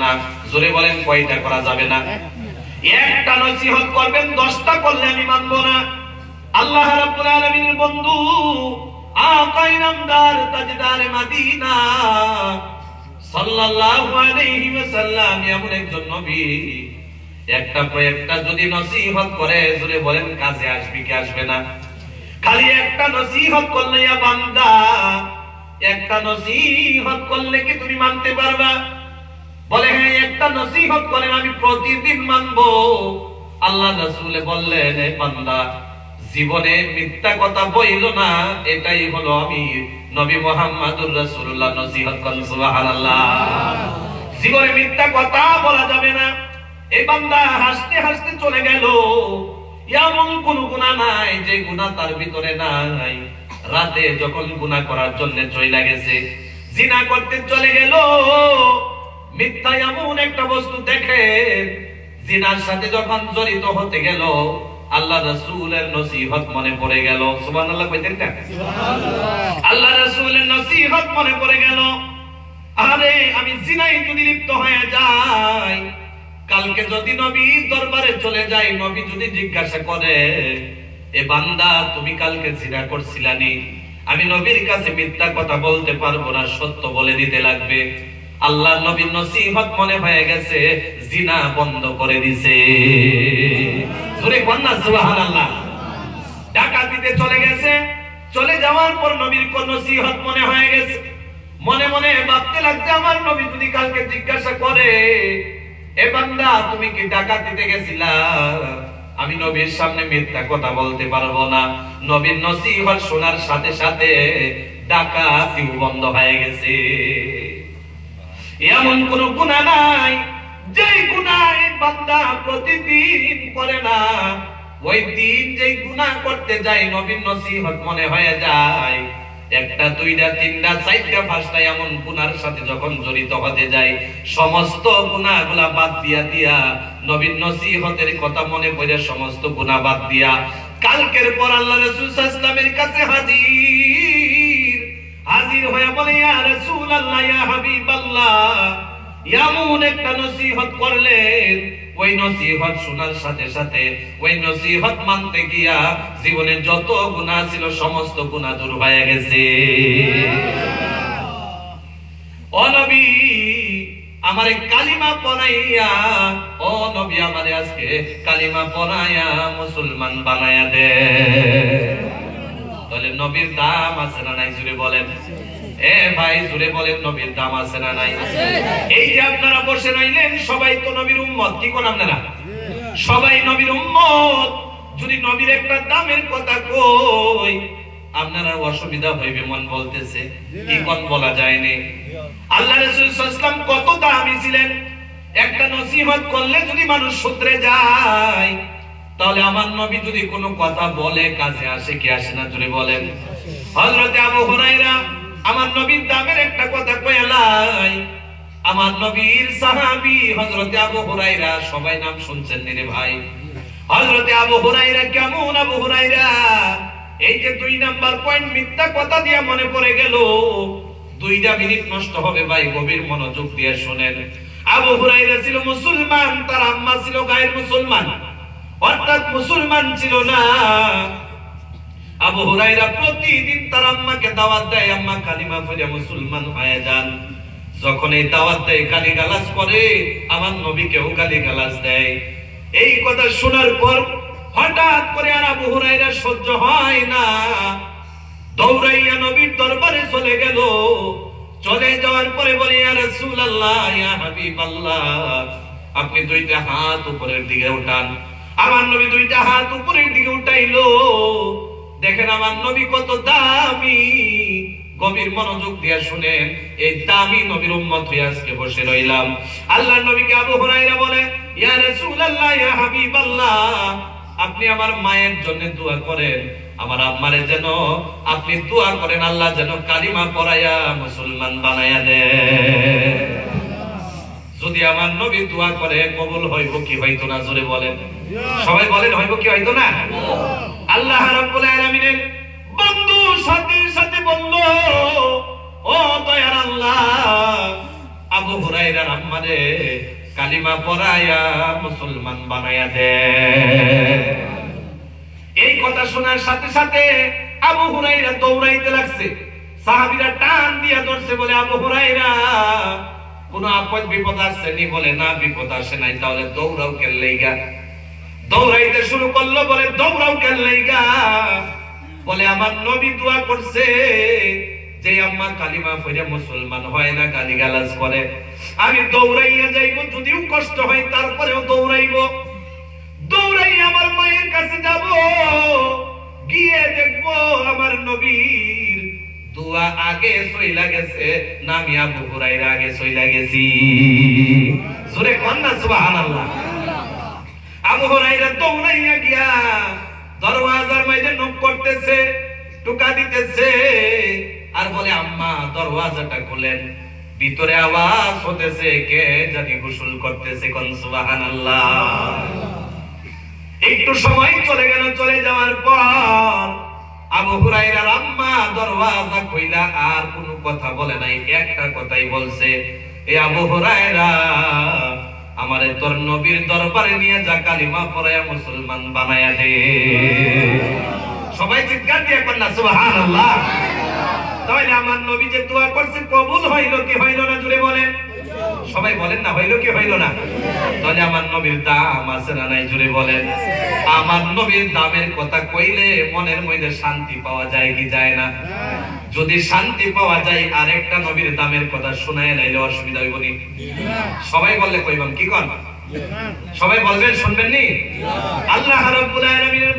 না। জোরে বলেন কয়টা করা যাবে না? একটা নসিহত করবেন, 10টা করলে আমি মানব না। আল্লাহ রাব্বুল আলামিনের বন্ধু আকা ইনামদার তাজদার মদিনা সাল্লাল্লাহু আলাইহি ওয়াসাল্লাম এমন একজন নবী, একটা যদি নসিহত করে, জোরে বলেন কাজে আসবে কি আসবে না? খালি একটা নসিহত করলে ইয়া বান্দা, একটা নসিহত করলে কি তুমি মানতে পারবা? বলে হ্যাঁ, একটা নসিহত করেন আমি প্রতিদিন মানবো। আল্লাহ রাসূল বললেন, হে বান্দা, জীবনে মিথ্যা কথা বইল না, এটাই হলো আমি নবী মুহাম্মদুর রাসূলুল্লাহ নসিহত করেন। সুবহানাল্লাহ। জীবনে মিথ্যা কথা বলা যাবে না। এই বান্দা হাসতে হাসতে চলে গেল। এমন কোন গুনাহ নাই যে গুনাহ তার ভিতরে নাই। রাতে যখন গুনাহ করার জন্য চলে গেছে, জিনা করতে চলে গেল। মিথ্যা এমন একটা বস্তু দেখে, জিনার সাথে যখন জড়িত হতে গেল, আল্লাহ রাসূলের নসিহত মনে পড়ে গেল। সুবহানাল্লাহ কইতেন না? সুবহানাল্লাহ। আল্লাহ রাসূলের নসিহত মনে পড়ে গেল। আরে আমি জিনায় যদি লিপ্ত হয়ে যাই, কালকে যদি নবীর দরবারে চলে যাই, নবী যদি জিজ্ঞাসা করে, এ বান্দা তুমি কালকে জিনা করছিলানি, আমি নবীর কাছে মিথ্যা কথা বলতে পারবো না, সত্য বলে দিতে লাগবে। আল্লাহ নবীর নসিহত মনে হয়ে গেছে, জিনা বন্ধ করে দিছে। জোরে বলেন না সুবহানাল্লাহ। ডাকাতিতে চলে গেছে, চলে যাওয়ার পর নবীর কোন নসিহত মনে হয়ে গেছে। মনে মনে ভাবতে লাগছে, আমার নবী যদি কালকে জিজ্ঞাসা করে, এ বান্দা তুমি কি ডাকাতিতে গেছিলা, আমি নবীর সামনে মিথ্যা কথা বলতে পারবো না। নবীর নসিহত শোনার সাথে সাথে ডাকাতিও বন্ধ হয়ে গেছে। এমন কোন গুনাহ নাই যে গুনাহ বান্দা প্রতিদিন করে না, ওই দিন যে গুনাহ করতে যায় নবীর নসিহত মনে হয়ে যায়। একটা, দুইটা, তিনটা, চারটা, পাঁচটা এমন গুনার সাথে যখন জড়িত হতে যায়, সমস্ত গুনাহগুলা বাদ দিয়া নবীর নসিহতের কথা মনে পড়ে সমস্ত গুনাহ বাদ দিয়া কালকের পর আল্লাহ রাসূল সাল্লাল্লাহু আলাইহি ওয়াসাল্লামের কাছে হাজির হয়ে বলে, ইয়া রাসূলুল্লাহ, ইয়া হাবিবাল্লাহ, এমন একটা নসিহত করলেন, ওই নসিহত শোনার সাথে সাথে ওই নসিহত মানতে গিয়া জীবনে যত গুনাহ ছিল সমস্ত গুনাহ দূর হয়ে গেছে। ও নবী, আমারে কালিমা পড়াইয়া, ও নবী আমারে আজকে কালিমা পড়াইয়া মুসলমান বানায়া দে। তাহলে নবীর দাম আছে না নাই? জুড়ে বলেন। এ ভাই জুড়ে বলেন, নবীর দাম আছে না নাই? এই যে আপনারা বসে রইলেন, সবাই তো নবীর উম্মত। কি কোন আপনারা? সবাই নবীর উম্মত। যদি নবীর একটা দামের কথা কই, আপনারা অসুবিধা হইবে মন বলতেছে, কি কোন বলা যায়নি। আল্লাহ রাসূল সাল্লাল্লাহু আলাইহি ওয়াসাল্লাম কত দামি ছিলেন। একটা নসিহত করলে যদি মানুষ শুধরে যায়, তাহলে আমার নবী যদি কোনো কথা বলে কাজে আসে কি আসে না? জুড়ে বলেন। হযরত আবু হুরায়রা আমার নবীর দামের একটা কথা কইলাই। আমার নবীর সাহাবী হযরত আবু হুরায়রা, সবাই নাম শুনছেন রে ভাই? হযরত আবু হুরায়রা কেমন? আবু হুরায়রা, এই যে 2 নাম্বার পয়েন্ট মিথ্যা কথা দিয়া মনে পড়ে গেল, 2টা মিনিট নষ্ট হবে ভাই, গভীর মনোযোগ দিয়ে শুনেন। আবু হুরায়রা ছিল মুসলমান, তার আম্মা ছিল গায়ের মুসলমান, অর্থাৎ মুসলমান ছিল না। আবু হুরায়রা প্রতিদিন তার আম্মাকে দাওয়াত দেয়, আম্মা কালিমা পড়ে মুসলমান হয়ে যান। যখন এই দাওয়াত দেয়, গালিগালাজ করে, আমার নবীকেও গালিগালাজ দেয়। এই কথা শোনার পর হঠাৎ করে আর আবু হুরায়রা সহ্য হয় না, দৌড়াইয়া নবীর দরবারে চলে গেল। চলে যাওয়ার পরে বলে, ইয়া রাসূলুল্লাহ, ইয়া হাবিবাল্লাহ, আপনি 2টা হাত উপরের দিকে উঠান। আমার নবী 2টা হাত উপরের দিকে উঠাইলো। দেখেন আমার নবী কত দামি, গভীর মনোযোগ দিয়ে শুনেন। এই দামি নবীর উম্মত হয়ে আজকে বসে রইলাম। আল্লাহর নবীকে আবু হুরায়রা বলে, ইয়া রাসূলুল্লাহ, ইয়া হাবিবাল্লাহ, আপনি আমার মায়ের জন্য দোয়া করেন, আমার আম্মারে যেন আপনি দোয়া করেন, আল্লাহ যেন কালিমা পড়াইয়া মুসলমান বানায়া দেয়। যদি আমার নবী দোয়া করে, কবুল হইব কি হইতো না? জোরে বলেন। সবাই বলেন, হইব কি হইতো না? আল্লাহ রাব্বুল আলামিনের বন্ধু সাথে সাথে বলল, ও দয়ার আল্লাহ, আবু হুরায়রার আম্মারে কালিমা পড়ায়া মুসলমান বানায়া দে। এই কথা শোনার সাথে সাথে আবু হুরায়রা দৌড়াইতে লাগছে। সাহাবীরা টান দিয়া ধরছে, বলে আবু হুরায়রা কোন আপদ বিপদ আসছে নি? বলে না, বিপদ আসে নাই। তাহলে দৌড়াও কেন লাইগা? দৌড়াইতে শুরু করলো, বলে দৌড়াও কেন লাইগা? বলে আমার নবী দোয়া করছে যে আম্মা কালিমা পড়ে মুসলমান হয় না, গালিগালাজ করে, আমি দৌড়াইয়া যাইবো, যদিও কষ্ট হয় তারপরেও দৌড়াইবো। দৌড়াই আমার মায়ের কাছে যাব, গিয়ে দেখবো আমার নবীর দোয়া আগে সইলা গেছে না আমি আবু হুরায়রা আগে সইলা গেছি। জোরে কোন না সুবহানাল্লাহ। আবু হুরায়রা দৌড়াইয়া গিয়া দরওয়াজার মধ্যে নক করতেছে, টুকা দিতেছে, আর বলে আম্মা দরওয়াজাটা খুলেন। ভিতরে আওয়াজ হতেছে, কে জানি গোসল করতেছে, কোন সুবহানাল্লাহ। একটু সময় চলে গেল, চলে যাওয়ার পর আবু হুরায়রার আম্মা দরওয়াজা খুইলা আর কোনো কথা বলে নাই, একটা কথাই বলছে, এ আবু হুরায়রা আমারে তোর নবীর দরবারে নিয়ে যা, কালিমা পড়ায়া মুসলমান বানায়া দে। সবাই চিৎকার দিয়ে কন্যা সুবহানাল্লাহ। তাহলে আমার নবী যে দোয়া করছে কবুল হইল কি হইল না? জুড়ে বলেন, সবাই বলেন না, হইল কি হইল না? তাহলে আমার নবীর দাম আছে না নাই? জুড়ে বলেন। আমার নবীর দামের কথা কইলে মনের মধ্যে শান্তি পাওয়া যায় কি যায় না? যদি শান্তি পাওয়া যায়, আরেকটা নবীর দামের কথা শোনায় লাইলে অসুবিধা হইব নি? সবাই বললে কইবাম, কি কন? সবাই বলবেন, শুনবেন নি? আল্লাহ রাব্বুল আলামিনের